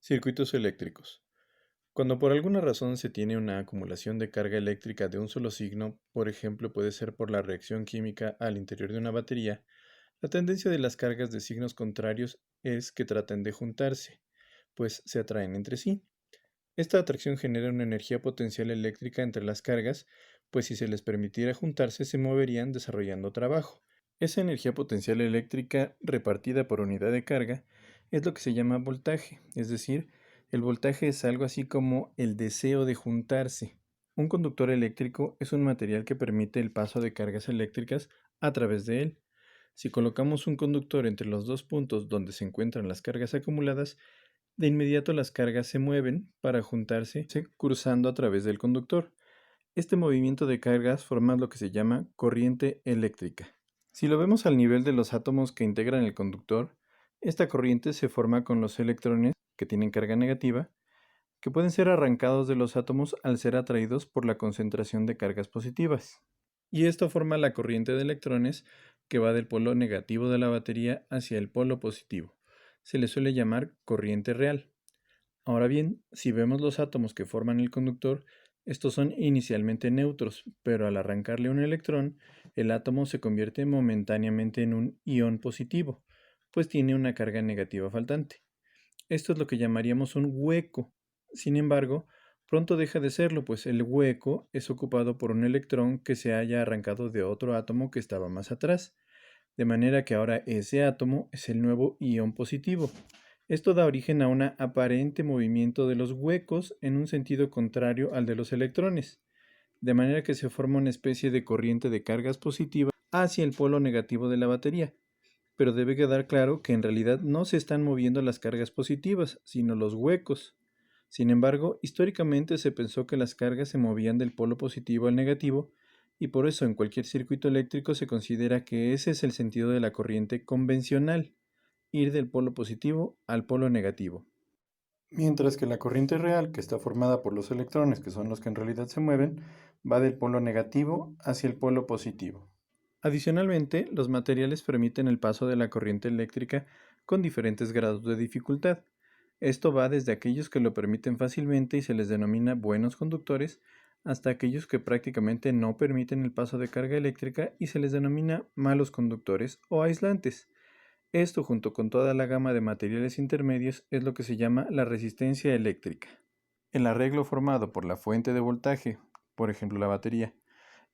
Circuitos eléctricos. Cuando por alguna razón se tiene una acumulación de carga eléctrica de un solo signo, por ejemplo puede ser por la reacción química al interior de una batería, la tendencia de las cargas de signos contrarios es que traten de juntarse, pues se atraen entre sí. Esta atracción genera una energía potencial eléctrica entre las cargas, pues si se les permitiera juntarse se moverían desarrollando trabajo. Esa energía potencial eléctrica repartida por unidad de carga es lo que se llama voltaje, es decir, el voltaje es algo así como el deseo de juntarse. Un conductor eléctrico es un material que permite el paso de cargas eléctricas a través de él. Si colocamos un conductor entre los dos puntos donde se encuentran las cargas acumuladas, de inmediato las cargas se mueven para juntarse cruzando a través del conductor. Este movimiento de cargas forma lo que se llama corriente eléctrica. Si lo vemos al nivel de los átomos que integran el conductor, esta corriente se forma con los electrones que tienen carga negativa, que pueden ser arrancados de los átomos al ser atraídos por la concentración de cargas positivas. Y esto forma la corriente de electrones que va del polo negativo de la batería hacia el polo positivo. Se le suele llamar corriente real. Ahora bien, si vemos los átomos que forman el conductor, estos son inicialmente neutros, pero al arrancarle un electrón, el átomo se convierte momentáneamente en un ion positivo, pues tiene una carga negativa faltante. Esto es lo que llamaríamos un hueco. Sin embargo, pronto deja de serlo, pues el hueco es ocupado por un electrón que se haya arrancado de otro átomo que estaba más atrás, de manera que ahora ese átomo es el nuevo ion positivo. Esto da origen a un aparente movimiento de los huecos en un sentido contrario al de los electrones, de manera que se forma una especie de corriente de cargas positivas hacia el polo negativo de la batería. Pero debe quedar claro que en realidad no se están moviendo las cargas positivas, sino los huecos. Sin embargo, históricamente se pensó que las cargas se movían del polo positivo al negativo, y por eso en cualquier circuito eléctrico se considera que ese es el sentido de la corriente convencional, ir del polo positivo al polo negativo. Mientras que la corriente real, que está formada por los electrones, que son los que en realidad se mueven, va del polo negativo hacia el polo positivo. Adicionalmente, los materiales permiten el paso de la corriente eléctrica con diferentes grados de dificultad. Esto va desde aquellos que lo permiten fácilmente y se les denomina buenos conductores, hasta aquellos que prácticamente no permiten el paso de carga eléctrica y se les denomina malos conductores o aislantes. Esto, junto con toda la gama de materiales intermedios, es lo que se llama la resistencia eléctrica. El arreglo formado por la fuente de voltaje, por ejemplo la batería,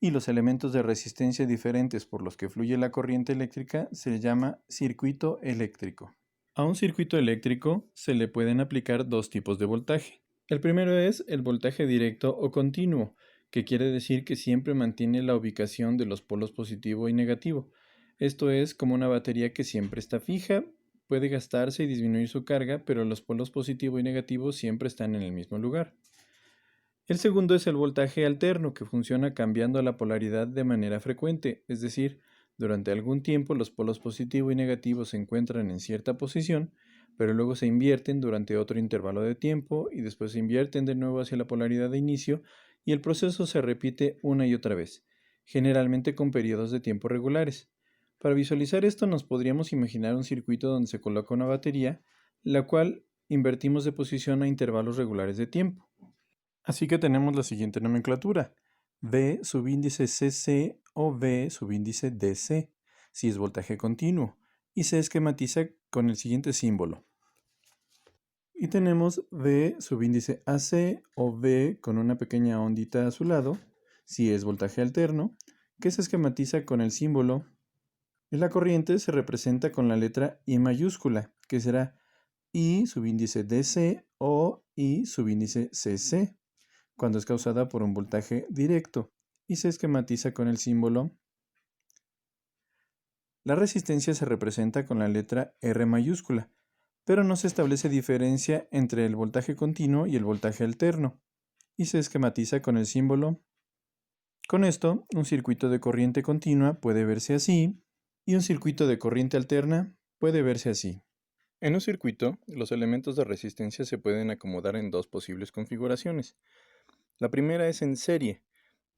y los elementos de resistencia diferentes por los que fluye la corriente eléctrica se llama circuito eléctrico. A un circuito eléctrico se le pueden aplicar dos tipos de voltaje. El primero es el voltaje directo o continuo, que quiere decir que siempre mantiene la ubicación de los polos positivo y negativo. Esto es como una batería que siempre está fija, puede gastarse y disminuir su carga, pero los polos positivo y negativo siempre están en el mismo lugar. El segundo es el voltaje alterno, que funciona cambiando la polaridad de manera frecuente, es decir, durante algún tiempo los polos positivo y negativo se encuentran en cierta posición, pero luego se invierten durante otro intervalo de tiempo y después se invierten de nuevo hacia la polaridad de inicio y el proceso se repite una y otra vez, generalmente con periodos de tiempo regulares. Para visualizar esto nos podríamos imaginar un circuito donde se coloca una batería, la cual invertimos de posición a intervalos regulares de tiempo. Así que tenemos la siguiente nomenclatura: V subíndice CC o V subíndice DC, si es voltaje continuo, y se esquematiza con el siguiente símbolo. Y tenemos V subíndice AC o V con una pequeña ondita a su lado, si es voltaje alterno, que se esquematiza con el símbolo. Y la corriente se representa con la letra I mayúscula, que será I subíndice DC o I subíndice CC, cuando es causada por un voltaje directo, y se esquematiza con el símbolo. La resistencia se representa con la letra R mayúscula, pero no se establece diferencia entre el voltaje continuo y el voltaje alterno, y se esquematiza con el símbolo. Con esto, un circuito de corriente continua puede verse así, y un circuito de corriente alterna puede verse así. En un circuito, los elementos de resistencia se pueden acomodar en dos posibles configuraciones. La primera es en serie,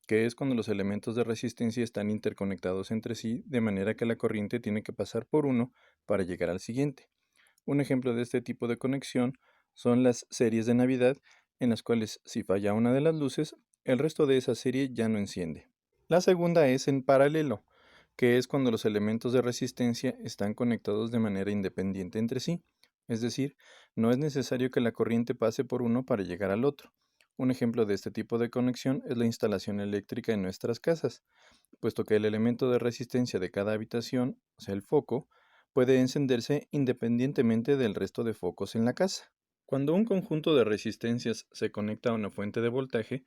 que es cuando los elementos de resistencia están interconectados entre sí, de manera que la corriente tiene que pasar por uno para llegar al siguiente. Un ejemplo de este tipo de conexión Son las series de Navidad, en las cuales si falla una de las luces, el resto de esa serie ya no enciende. La segunda es en paralelo, que es cuando los elementos de resistencia están conectados de manera independiente entre sí. Es decir, no es necesario que la corriente pase por uno para llegar al otro. Un ejemplo de este tipo de conexión es la instalación eléctrica en nuestras casas, puesto que el elemento de resistencia de cada habitación, o sea, el foco, puede encenderse independientemente del resto de focos en la casa. Cuando un conjunto de resistencias se conecta a una fuente de voltaje,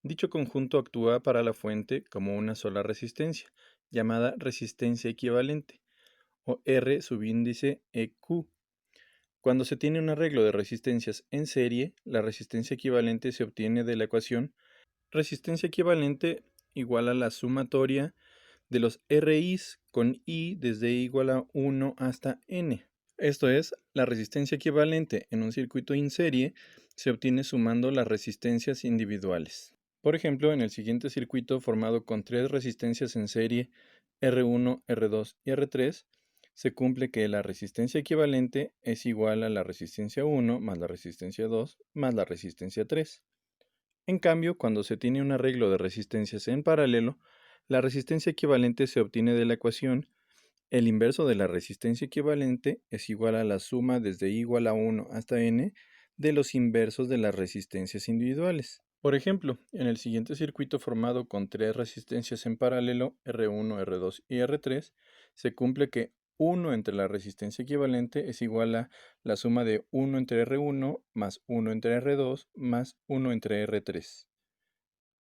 dicho conjunto actúa para la fuente como una sola resistencia, llamada resistencia equivalente, o R subíndice EQ. Cuando se tiene un arreglo de resistencias en serie, la resistencia equivalente se obtiene de la ecuación resistencia equivalente igual a la sumatoria de los RIs con I desde igual a 1 hasta N. Esto es, la resistencia equivalente en un circuito in serie se obtiene sumando las resistencias individuales. Por ejemplo, en el siguiente circuito formado con tres resistencias en serie R1, R2 y R3, se cumple que la resistencia equivalente es igual a la resistencia 1 más la resistencia 2 más la resistencia 3. En cambio, cuando se tiene un arreglo de resistencias en paralelo, la resistencia equivalente se obtiene de la ecuación el inverso de la resistencia equivalente es igual a la suma desde igual a 1 hasta n de los inversos de las resistencias individuales. Por ejemplo, en el siguiente circuito formado con tres resistencias en paralelo, R1, R2 y R3, se cumple que 1 entre la resistencia equivalente es igual a la suma de 1 entre R1 más 1 entre R2 más 1 entre R3.